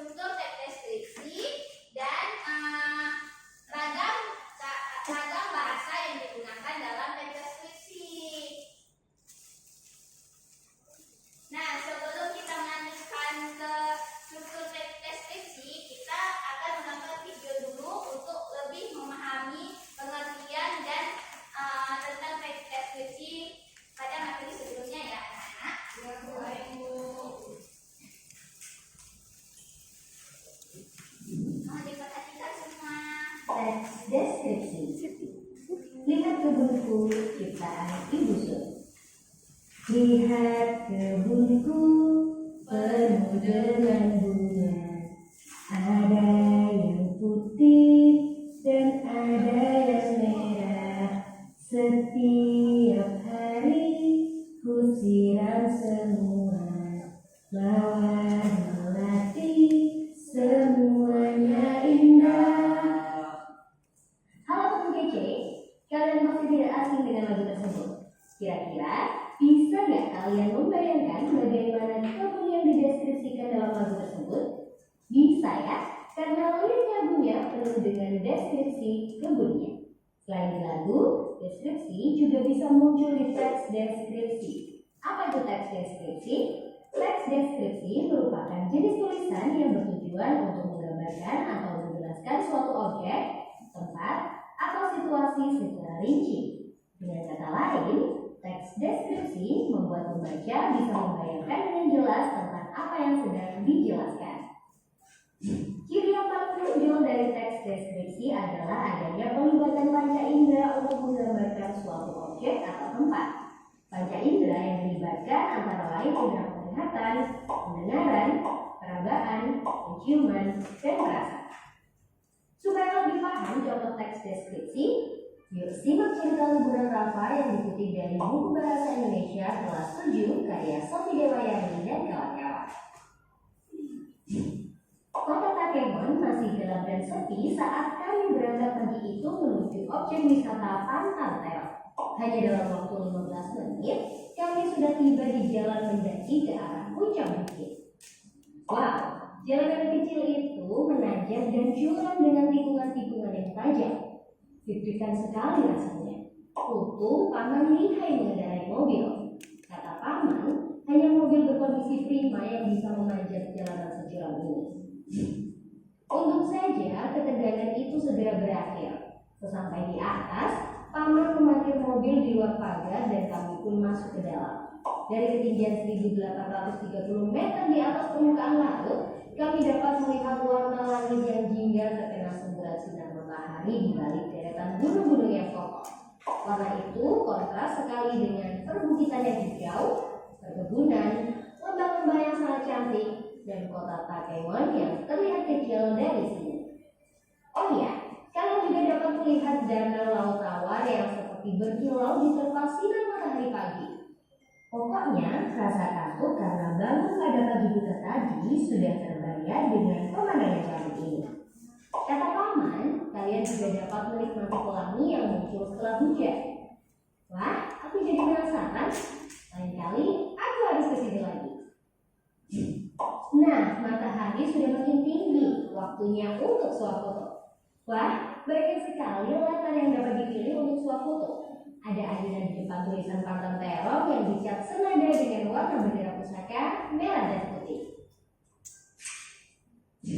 struktur teks deskripsi dan ragam bahasa yang digunakan dalam teks deskripsi. Nah, sebelum kita melanjutkan ke struktur teks deskripsi, kita akan menonton video dulu untuk lebih memahami pengertian dan tentang teks deskripsi pada materi sebelumnya ya anak-anak. Diperhatikan semua. Teks deskripsi. Lihat kebunku ciptaan Ibu Sun. Lihat kebunku penuh dengan bunga. Ada yang putih dan ada yang merah. Setiap hari ku siram semua. Mawar melati semuanya indah. Halo teman kece, kalian pasti tidak asing dengan lagu tersebut. Kira-kira bisa nggak kalian membayangkan bagaimana kebun yang dideskripsikan dalam lagu tersebut? Bisa ya, karena lirik lagunya penuh dengan deskripsi kebunnya. Selain di lagu, deskripsi juga bisa muncul di teks deskripsi. Apa itu teks deskripsi? Teks deskripsi merupakan jenis tulisan yang bertujuan untuk menggambarkan atau menjelaskan suatu objek, tempat, atau situasi secara rinci. Dengan kata lain, teks deskripsi membuat pembaca bisa membayangkan dengan jelas tentang apa yang sedang dijelaskan. Ciri yang paling menonjol dari teks deskripsi adalah adanya pelibatan panca indera untuk menggambarkan suatu objek atau tempat. Panca indera yang dilibatkan antara lain indera penglihatan, pendengaran, perabaan, penciuman, dan rasa. Supaya lebih paham contoh teks deskripsi, yuk simak cerita liburan Rafa yang dikutip dari buku bahasa Indonesia kelas 7 karya Sofi Dewayani dan kawan-kawan. Kota Takemon masih gelap dan sepi saat kami berangkat pagi itu menuju objek wisata Pantang Terong. Hanya dalam waktu 15 menit, kami sudah tiba di jalan mendaki ke arah puncak bukit. Wow, jalanan kecil itu menanjak dan curam dengan tikungan-tikungan yang tajam. Deg-degan sekali rasanya. Untung Paman lihai mengendarai mobil. Kata Paman, hanya mobil berkondisi prima yang bisa memanjat jalanan securam ini. Untung saja ketegangan itu segera berakhir. Sesampai di atas, Paman memarkir mobil di luar pagar dan kami pun masuk ke dalam. Dari ketinggian 1830 meter di atas permukaan laut, kami dapat melihat warna langit yang jingga terkena semburat sinar matahari di balik deretan gunung-gunung yang kokoh. Warna itu kontras sekali dengan perbukitan yang hijau, perkebunan, lembah-lembah yang sangat cantik, dan kota Takemon yang terlihat kecil dari sini. Oh iya, kalian juga dapat melihat danau laut tawar yang seperti berkilau di tempat sinar matahari pagi. Pokoknya, rasa takut karena bangun pada pagi buta tadi sudah terbayar dengan pemandangan cantik ini. Kata Paman, kalian juga dapat menikmati pelangi yang muncul setelah hujan. Wah, aku jadi penasaran. Lain kali, aku harus ke sini lagi. Nah, matahari sudah makin tinggi. Waktunya untuk swafoto. Wah, banyak sekali latar yang dapat dipilih untuk swafoto. Ada ayunan di depan tulisan Pantang Terong yang dicat senada dengan warna bendera pusaka merah dan putih.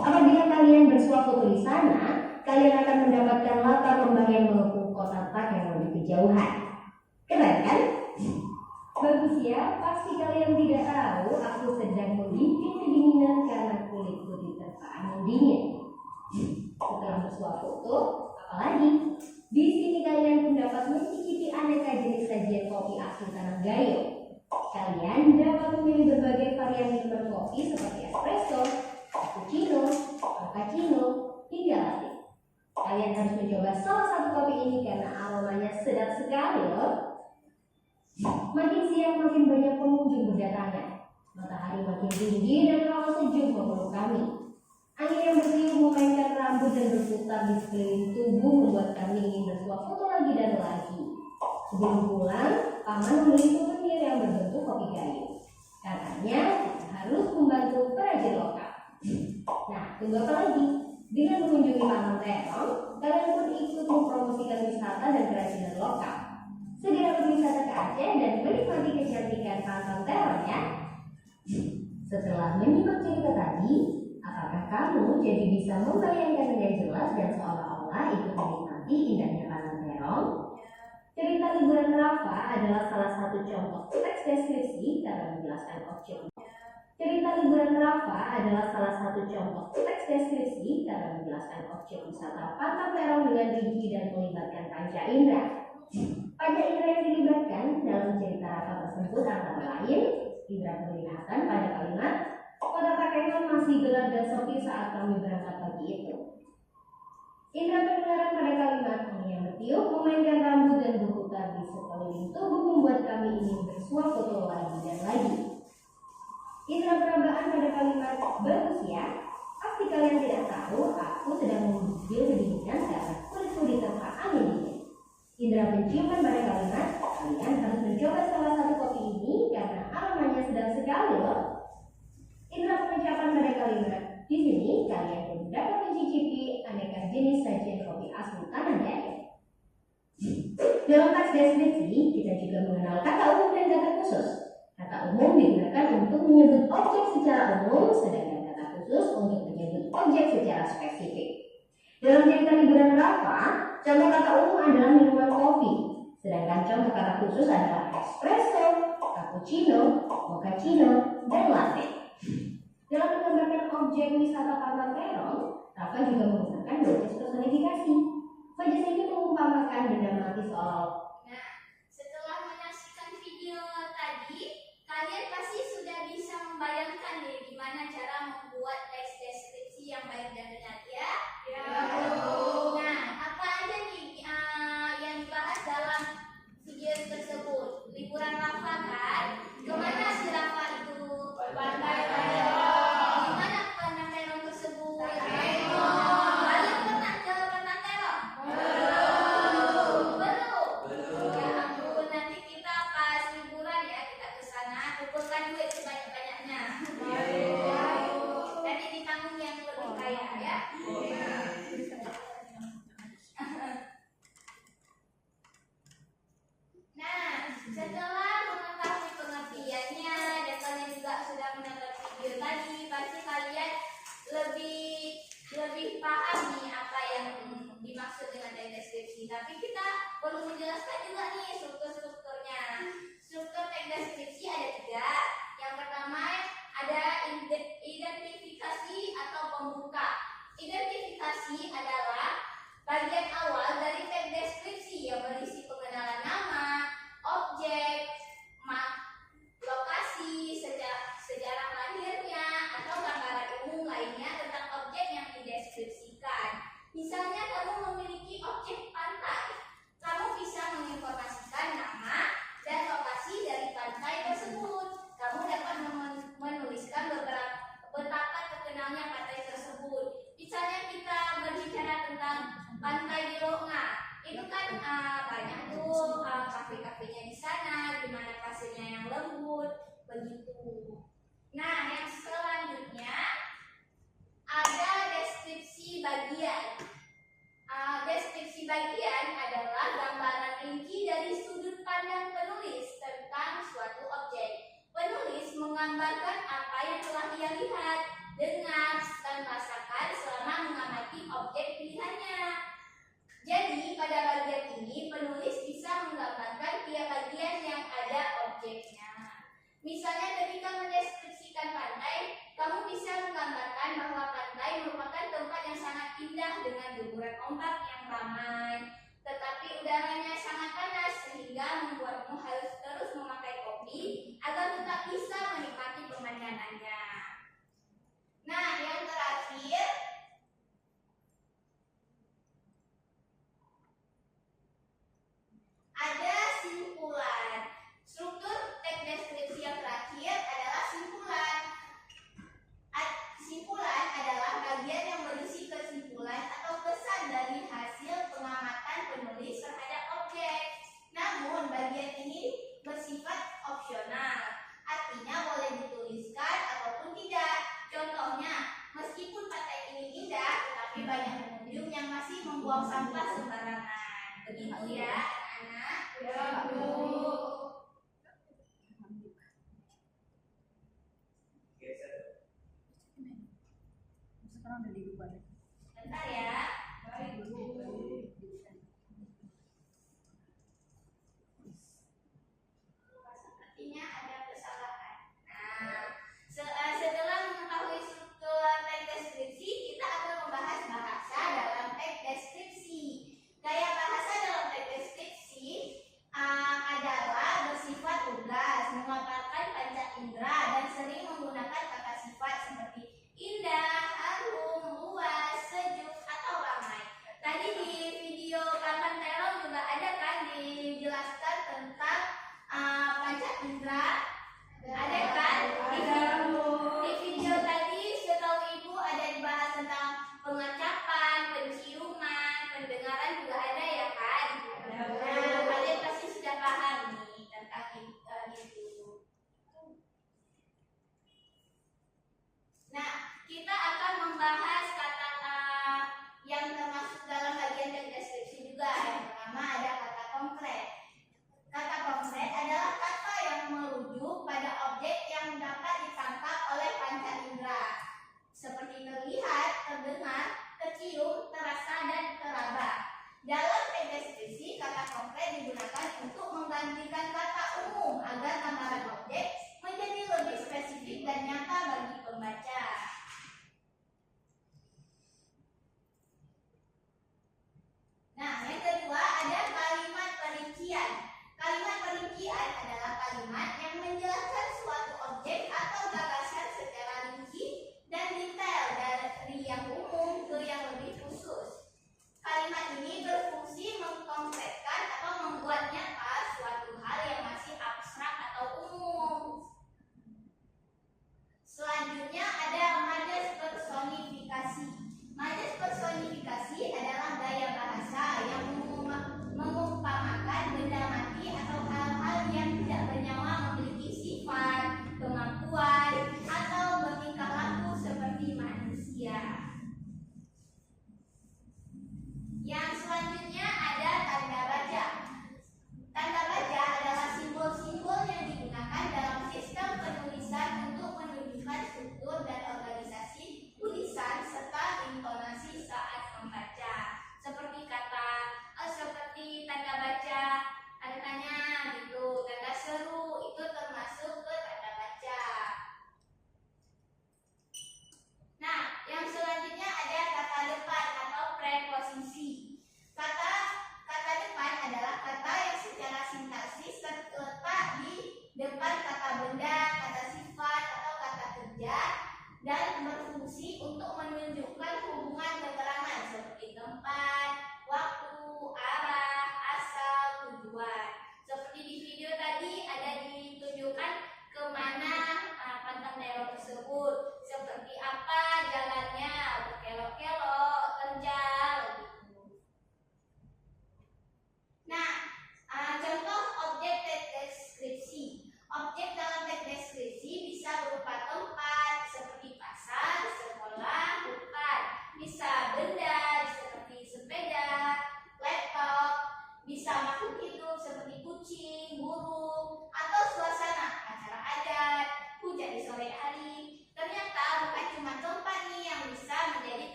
Apabila kalian bersuah foto di sana, kalian akan mendapatkan latar lembah yang mengepung kota Takemon di kejauhan. Keren kan? Bagus ya, pasti kalian tidak tahu aku sedang membimbing kedinginan karena kulitku diterpa angin dingin. Setelah bersuah foto, apalagi? Di sini kalian pun dapat mencicipi aneka jenis sajian kopi asli Tanah Gayo. Kalian dapat memilih berbagai varian minuman kopi seperti espresso, cappuccino, mochaccino, hingga latte. Kalian harus mencoba salah satu kopi ini karena aromanya sedap sekali loh. Makin siang makin banyak pengunjung berdatangan. Matahari makin tinggi dan hawa sejuk memeluk kami. Angin yang bertiup memainkan rambut dan berputar di sekeliling tubuh membuat kami ingin bersuah foto lagi dan lagi. Sebelum pulang, Paman membeli souvenir yang berbentuk kopi kayu. Katanya kita harus membantu perajin lokal. Nah, tunggu apa lagi? Dengan mengunjungi Pantai Terong, kalian pun ikut mempromosikan wisata dan kerajinan lokal. Segera berwisata ke Aceh dan menikmati kecantikan Pantai Terong ya. Setelah menyimak cerita tadi, apakah kamu jadi bisa membayangkan dengan jelas dan seolah-olah ikut menikmati indahnya Pantai Terong? Cerita liburan Rafa adalah salah satu contoh teks deskripsi karena menjelaskan objek. Cerita liburan Rafa adalah salah satu contoh teks deskripsi karena menjelaskan objek wisata Pantai Terong dengan rinci dan melibatkan panca indera. Panca indera yang dilibatkan dalam cerita Rafa tersebut antara lain indera penglihatan pada kalimat "Kota Takengon masih gelap dan sepi saat kami berangkat pagi itu". Indera pendengaran pada kalimat "Angin yang bertiup memainkan rambut dan berputar di sekeliling tubuh membuat kami ingin bersuah foto lagi dan lagi". Indera perabaan pada kalimat "Bagus ya, pasti kalian tidak tahu aku sedang menggigil kedinginan karena kulitku diterpa angin dingin". Indera penciuman pada kalimat "Kalian harus mencoba salah satu kopi ini karena aromanya sedang sekali loh". Indera pengecapan pada kalimat "Di sini kalian pun dapat mencicipi aneka jenis sajian kopi asli tanah Dayak". Dalam teks deskripsi, kita juga mengenal kata umum dan kata khusus. Kata umum digunakan untuk menyebut objek secara umum, sedangkan kata khusus untuk menyebut objek secara spesifik. Dalam cerita liburan Rafa, contoh kata umum adalah minuman kopi, sedangkan contoh kata khusus adalah espresso, cappuccino, mochaccino, dan latte. Dalam menggambarkan objek wisata Pantai Terong, Rafa juga menggunakan bajas personifikasi. Bajas ini mengumpamakan benda mati seolah. Nah, setelah menyaksikan video tadi, kalian pasti sudah bisa membayangkan nih gimana cara membuat teks deskripsi yang baik dan benar ya? Ya. Nah, apa aja nih yang dibahas dalam video tersebut? Liburan Rafa kan? Kemana si Rafa itu? Pantai Terong. Di mana Pantai Terong tersebut? Kalian pernah ke Pantai Terong? Belum. Ya ampun, nanti kita pas liburan ya kita ke sana, kumpulkan duit sebanyak-banyaknya. Nanti ditanggung yang lebih kaya ya. Nah, setelah mengetahui pengertiannya dan kalian juga sudah menonton video tadi, pasti kalian lebih paham nih apa yang dimaksud dengan teks deskripsi. Tapi kita perlu menjelaskan juga nih strukturnya. Struktur teks deskripsi ada 3. Yang pertama ada identifikasi atau pembuka. Identifikasi adalah bagian awal dari teks deskripsi yang berisi pengenalan nama, objek, lokasi, sejarah lahirnya, atau gambaran umum lainnya tentang objek yang dideskripsikan. Misalnya kamu memiliki objek pantai, kamu bisa menginformasikan nama dan lokasi dari pantai tersebut. Kamu dapat menuliskan betapa terkenalnya pantai tersebut. Misalnya kita berbicara tentang pantai di Loknga, itu kan banyak tuh kafe-kafenya di sana, di mana pasirnya yang lembut, begitu. Nah, yang selanjutnya ada deskripsi bagian. Deskripsi bagian adalah gambaran rinci dari sudut pandang penulis tentang suatu objek. Penulis menggambarkan apa yang telah ia lihat, dengar, dan rasakan selama mengamati objek pilihannya. Jadi, pada bagian ini penulis bisa menggambarkan tiap bagian yang ada objeknya. Misalnya ketika mendeskripsikan pantai, kamu bisa menggambarkan bahwa pantai merupakan tempat yang sangat indah dengan deburan ombak yang ramai, tetapi udaranya sangat panas sehingga membuatmu harus terus memakai topi agar tetap bisa menikmati pemandangannya. Nah, yang terakhir ada simpulan. Struktur teks deskripsi yang terakhir adalah simpulan. Simpulan adalah bagian yang berisi kesimpulan atau kesan dari hasil pengamatan penulis terhadap objek. banyak pengunjung yang masih membuang sampah sembarangan. Begitu ya, anak-anak. Ya, Bu. Sekarang udah diubah. Bentar ya. Baik, Bu. Sepertinya ada kesalahan. Nah, setelah mengetahui struktur teks deskripsi, kita akan membahas bahasa dalam teks deskripsi. Gaya bahasa dalam teks deskripsi adalah bersifat lugas, memaparkan panca indera, dan sering menggunakan kata sifat seperti indah, harum, luas, sejuk, atau ramai. Tadi di video kapan terong juga ada kan dijelaskan tentang panca indera, ada kan? Di video tadi setahu ibu ada dibahas tentang pengacapan, penciuman, pendengaran juga ada ya kan? Nah, kalian pasti sudah paham nih tentang itu. Nah, kita akan membahas kata yang termasuk dalam bagian teks deskripsi juga. Yang pertama ada kata konkret. Kata konkret adalah kata yang merujuk pada objek yang dapat ditangkap oleh panca indera, seperti terlihat, terdengar, tercium, terasa, dan teraba. Dalam teks deskripsi, kata konkret digunakan untuk menggantikan kata umum agar gambaran objek menjadi lebih spesifik dan nyata bagi pembaca. Nah, yang kedua ada kalimat perincian. Kalimat perincian adalah kalimat yang menjelaskan suatu objek atau gagasan secara rinci dan detail dari yang umum ke yang lebih khusus. Kalimat ini berfungsi mengkonkretkan atau membuat nyata suatu hal yang masih abstrak atau umum. Selanjutnya ada majas personifikasi. Majas personifikasi adalah gaya bahasa yang mengumpamakan benda mati atau hal-hal yang tidak bernyawa memiliki sifat, kemampuan, atau bertingkah laku seperti manusia.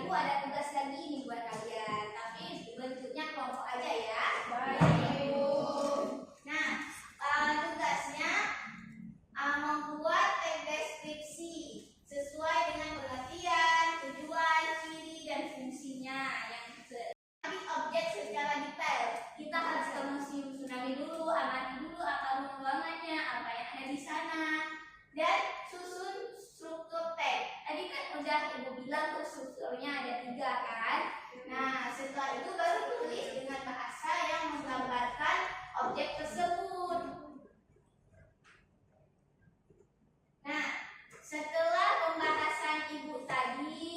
Ibu ada tugas lagi nih buat kalian, tapi bentuknya kelompok aja ya. Baik. Ibu. Nah, tugasnya membuat teks deskripsi sesuai dengan pengertian, tujuan, ciri, dan fungsinya yang objek secara detail. Kita harus ke museum tsunami dulu, amati dulu apa ruangannya, apa yang ada di sana, dan susun struktur teks. Tadi kan udah Ibu bilang tuh strukturnya ada 3 kan. Nah, setelah itu baru tulis dengan bahasa yang menggambarkan objek tersebut. Nah, setelah pembahasan Ibu tadi,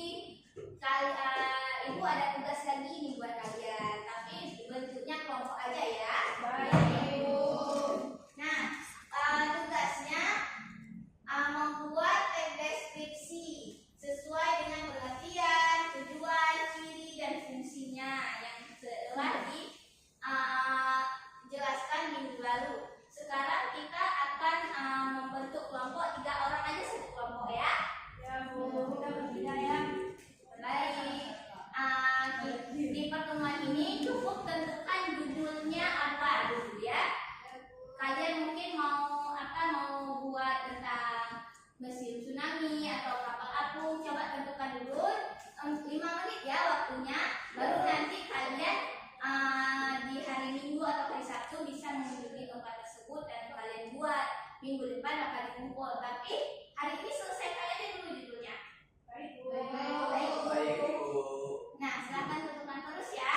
Ibu ada tugas lagi nih buat kalian, tapi bentuknya kelompok aja ya. Baik. Ibu. Nah, tugasnya membuat teks deskripsi sesuai dengan pengertian, tujuan, ciri, dan fungsinya yang telah dijelaskan minggu lalu. Sekarang kita akan membentuk kelompok 3 orang aja satu kelompok ya. Ya Bu, kita bertiga ya. Baik. Di pertemuan ini cukup tentukan judulnya apa dulu ya. Kalian mungkin mau buat tentang museum tsunami atau kapal apung, coba tentukan dulu 5 menit ya waktunya. Baru nanti kalian di hari Minggu atau hari Sabtu bisa mengunjungi tempat tersebut dan kalian buat. Minggu depan akan dikumpul, tapi hari ini selesaikan aja dulu judulnya. Baik Bu. Baik, Bu. Baik, Ibu. Nah, silakan tentukan terus ya.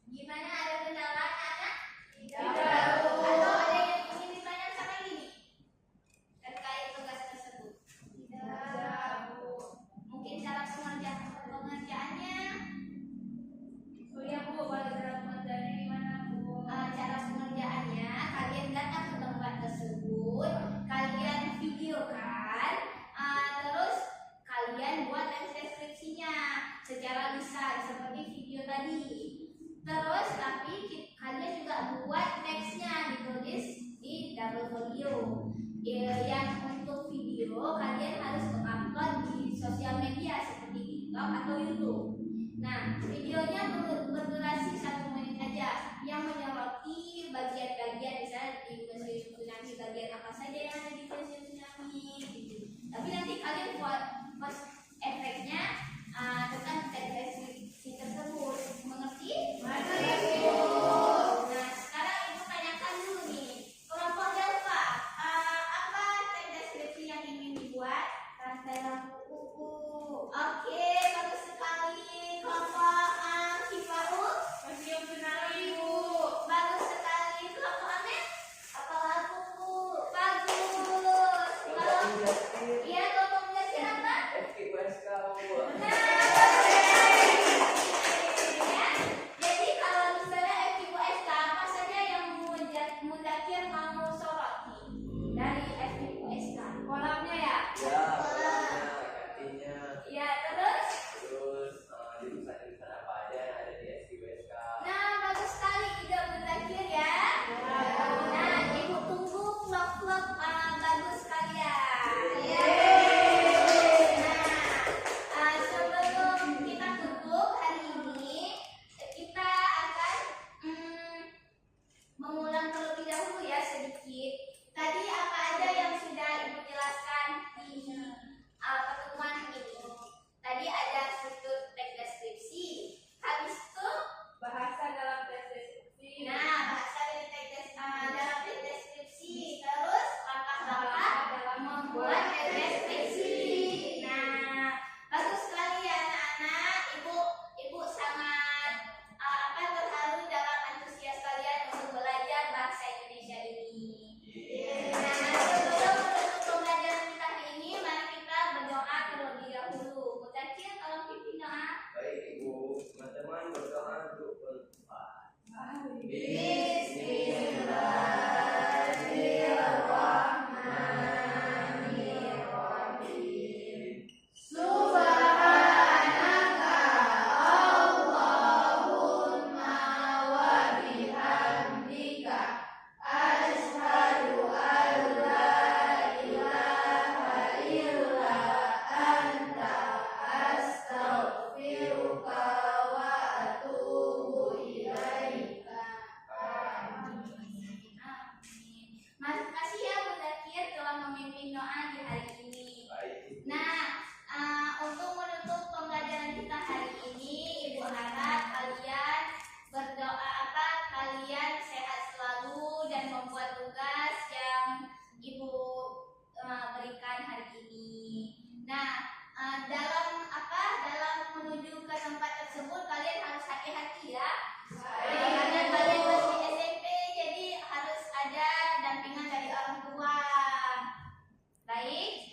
Gimana, ada kendala anak? Tidak. Atau ada yang ingin ditanyakan lagi nih terkait tugas tersebut? Mungkin cara pengerjaannya? Oh iya Bu, boleh cara pengerjaannya gimana Bu? Cara pengerjaannya kalian datang ke tempat tersebut, kalian videokan, terus kalian buat teks deskripsinya secara lisan seperti video tadi. Terus tapi kalian juga buat teksnya ditulis di double folio. Yang untuk video kalian harus upload di sosial media seperti TikTok atau YouTube. Nah, videonya berdurasi 1 menit aja yang menyoroti bagian-bagian misalnya di museum tsunami, bagian apa saja yang ada di museum tsunami gitu. Tapi nanti kalian buat post efeknya tentang teks deskripsi tersebut. Mengerti? Mengerti. Nah, sekarang Ibu tanyakan dulu nih, kelompok Delta, apa teks deskripsi yang ingin dibuat? Rantai lampu kuku. Oke, bagus sekali. Kelompok Kifarul, Museum tsunami Bu. bagus sekali. Kelompok Amet, apa lampu? Bagus. doa di hari ini. Baik. Nah, untuk menutup pembelajaran kita hari ini, Ibu harap kalian berdoa kalian sehat selalu dan membuat tugas yang Ibu berikan hari ini. Nah, dalam menuju ke tempat tersebut kalian harus hati-hati ya. Karena kalian masih SMP, jadi harus ada dampingan dari orang tua. Baik.